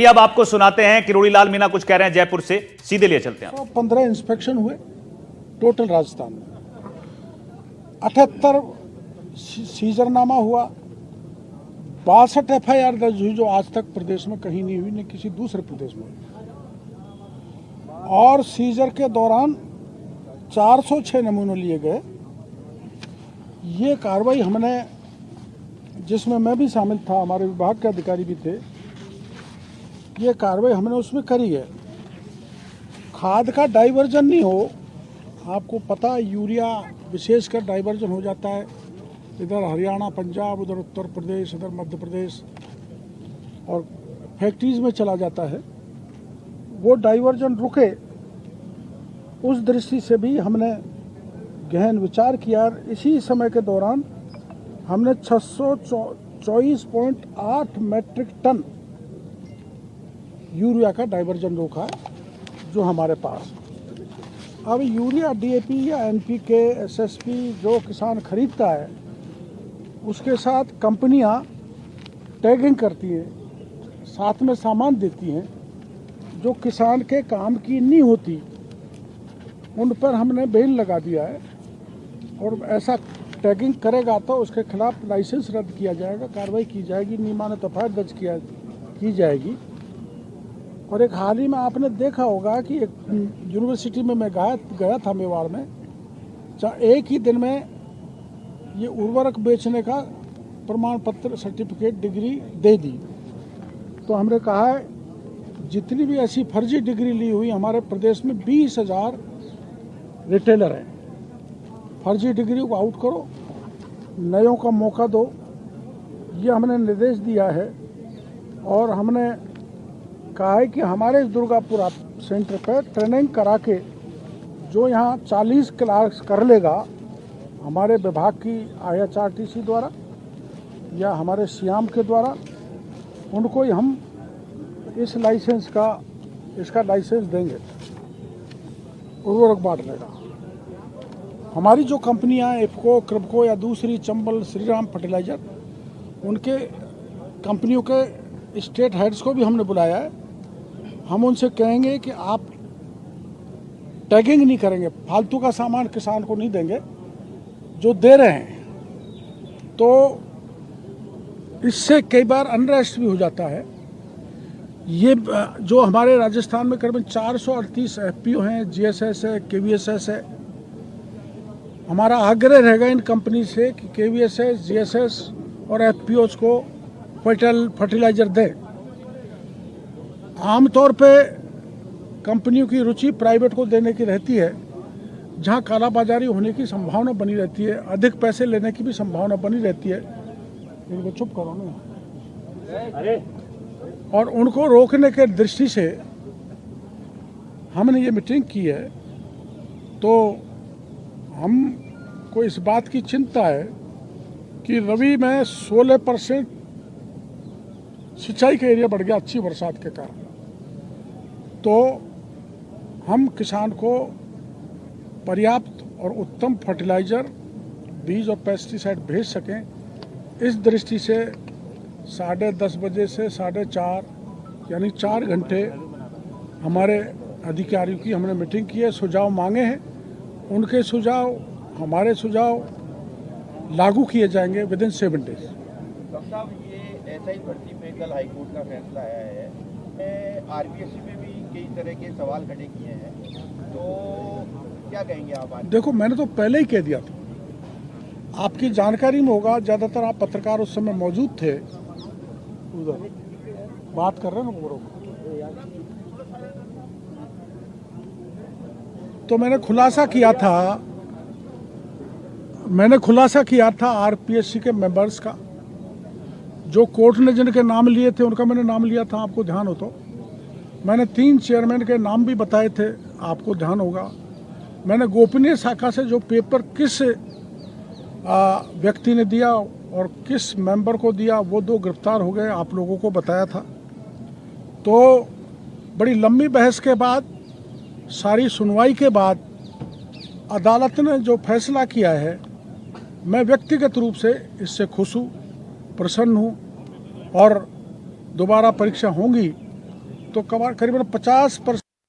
अब आपको सुनाते हैं किरोड़ी लाल मीणा कुछ कह रहे हैं जयपुर से, सीधे लिए चलते हैं। 15 इंस्पेक्शन हुए टोटल राजस्थान में, 78 सीजरनामा हुआ, 62 FIR दर्ज हुई जो आज तक प्रदेश में कहीं नहीं हुई, न किसी दूसरे प्रदेश में। और सीजर के दौरान 406 नमूने लिए गए। ये कार्रवाई हमने, जिसमें मैं भी शामिल था, हमारे विभाग के अधिकारी भी थे, ये कार्रवाई हमने उसमें करी है। खाद का डाइवर्जन नहीं हो, आपको पता यूरिया विशेषकर डाइवर्जन हो जाता है, इधर हरियाणा, पंजाब, उधर उत्तर प्रदेश, इधर मध्य प्रदेश और फैक्ट्रीज में चला जाता है। वो डाइवर्जन रुके, उस दृष्टि से भी हमने गहन विचार किया। इसी समय के दौरान हमने 624.8 मीट्रिक टन यूरिया का डाइवर्जन रोका है जो हमारे पास। अब यूरिया, DAP या NPK, SSP जो किसान खरीदता है, उसके साथ कंपनियां टैगिंग करती हैं, साथ में सामान देती हैं जो किसान के काम की नहीं होती, उन पर हमने बैन लगा दिया है। और ऐसा टैगिंग करेगा तो उसके खिलाफ लाइसेंस रद्द किया जाएगा, कार्रवाई की जाएगी, नियमानुसार FIR दर्ज की जाएगी। और एक हाल ही में आपने देखा होगा कि एक यूनिवर्सिटी में मैं गया था मेवाड़ में, एक ही दिन में ये उर्वरक बेचने का प्रमाण पत्र, सर्टिफिकेट, डिग्री दे दी। तो हमने कहा है जितनी भी ऐसी फर्जी डिग्री ली हुई हमारे प्रदेश में 20,000 रिटेलर हैं, फर्जी डिग्री को आउट करो, नयों का मौका दो, ये हमने निर्देश दिया है। और हमने कहा है कि हमारे दुर्गापुर सेंटर पर ट्रेनिंग करा के जो यहाँ 40 क्लास कर लेगा, हमारे विभाग की IHRTC द्वारा या हमारे सियाम के द्वारा, उनको ही हम इसका लाइसेंस देंगे उर्वरक बांटने का। हमारी जो कंपनियां इफको, क्रिप्को या दूसरी चंबल, श्रीराम फर्टिलाइजर, उनके कंपनियों के स्टेट हेड्स को भी हमने बुलाया है। हम उनसे कहेंगे कि आप टैगिंग नहीं करेंगे, फालतू का सामान किसान को नहीं देंगे, जो दे रहे हैं तो इससे कई बार अनरेस्ट भी हो जाता है। ये जो हमारे राजस्थान में करीबन 438 FPO हैं, GSS है, KVSS है। हमारा आग्रह रहेगा इन कंपनी से कि KVSS, GSS और FPOs को फर्टिलाइजर दें। आमतौर पे कंपनियों की रुचि प्राइवेट को देने की रहती है, जहां कालाबाजारी होने की संभावना बनी रहती है, अधिक पैसे लेने की भी संभावना बनी रहती है। इनको चुप करो ना। और उनको रोकने के दृष्टि से हमने ये मीटिंग की है। तो हमको इस बात की चिंता है कि रबी में 16% सिंचाई का एरिया बढ़ गया अच्छी बरसात के कारण। तो हम किसान को पर्याप्त और उत्तम फर्टिलाइज़र, बीज और पेस्टिसाइड भेज सकें, इस दृष्टि से 10:30 बजे से 4:30 यानी 4 घंटे हमारे अधिकारियों की हमने मीटिंग की है, सुझाव मांगे हैं। उनके सुझाव, हमारे सुझाव लागू किए जाएंगे विदिन 7 डेज। डॉक्टर साहब, ये SI भर्ती पे कल हाईकोर्ट का फैसला आया है, RPSC में भी कई तरह के सवाल खड़े किए हैं, तो क्या कहेंगे आप आज? देखो, मैंने तो पहले ही कह दिया था, आपकी जानकारी में होगा, ज़्यादातर आप पत्रकार उस समय मौजूद थे, उधर बात कर रहे हैं ना बरोबर। तो मैंने खुलासा किया था RPSC के मेंबर्स का, जो कोर्ट ने जिनके नाम लिए थे उनका मैंने नाम लिया था, आपको ध्यान हो तो। मैंने 3 चेयरमैन के नाम भी बताए थे, आपको ध्यान होगा। मैंने गोपनीय शाखा से जो पेपर किस व्यक्ति ने दिया और किस मेंबर को दिया, वो 2 गिरफ्तार हो गए, आप लोगों को बताया था। तो बड़ी लंबी बहस के बाद, सारी सुनवाई के बाद अदालत ने जो फैसला किया है, मैं व्यक्तिगत रूप से इससे खुश हूँ, प्रसन्न हूँ। और दोबारा परीक्षा होंगी तो करीबन 50%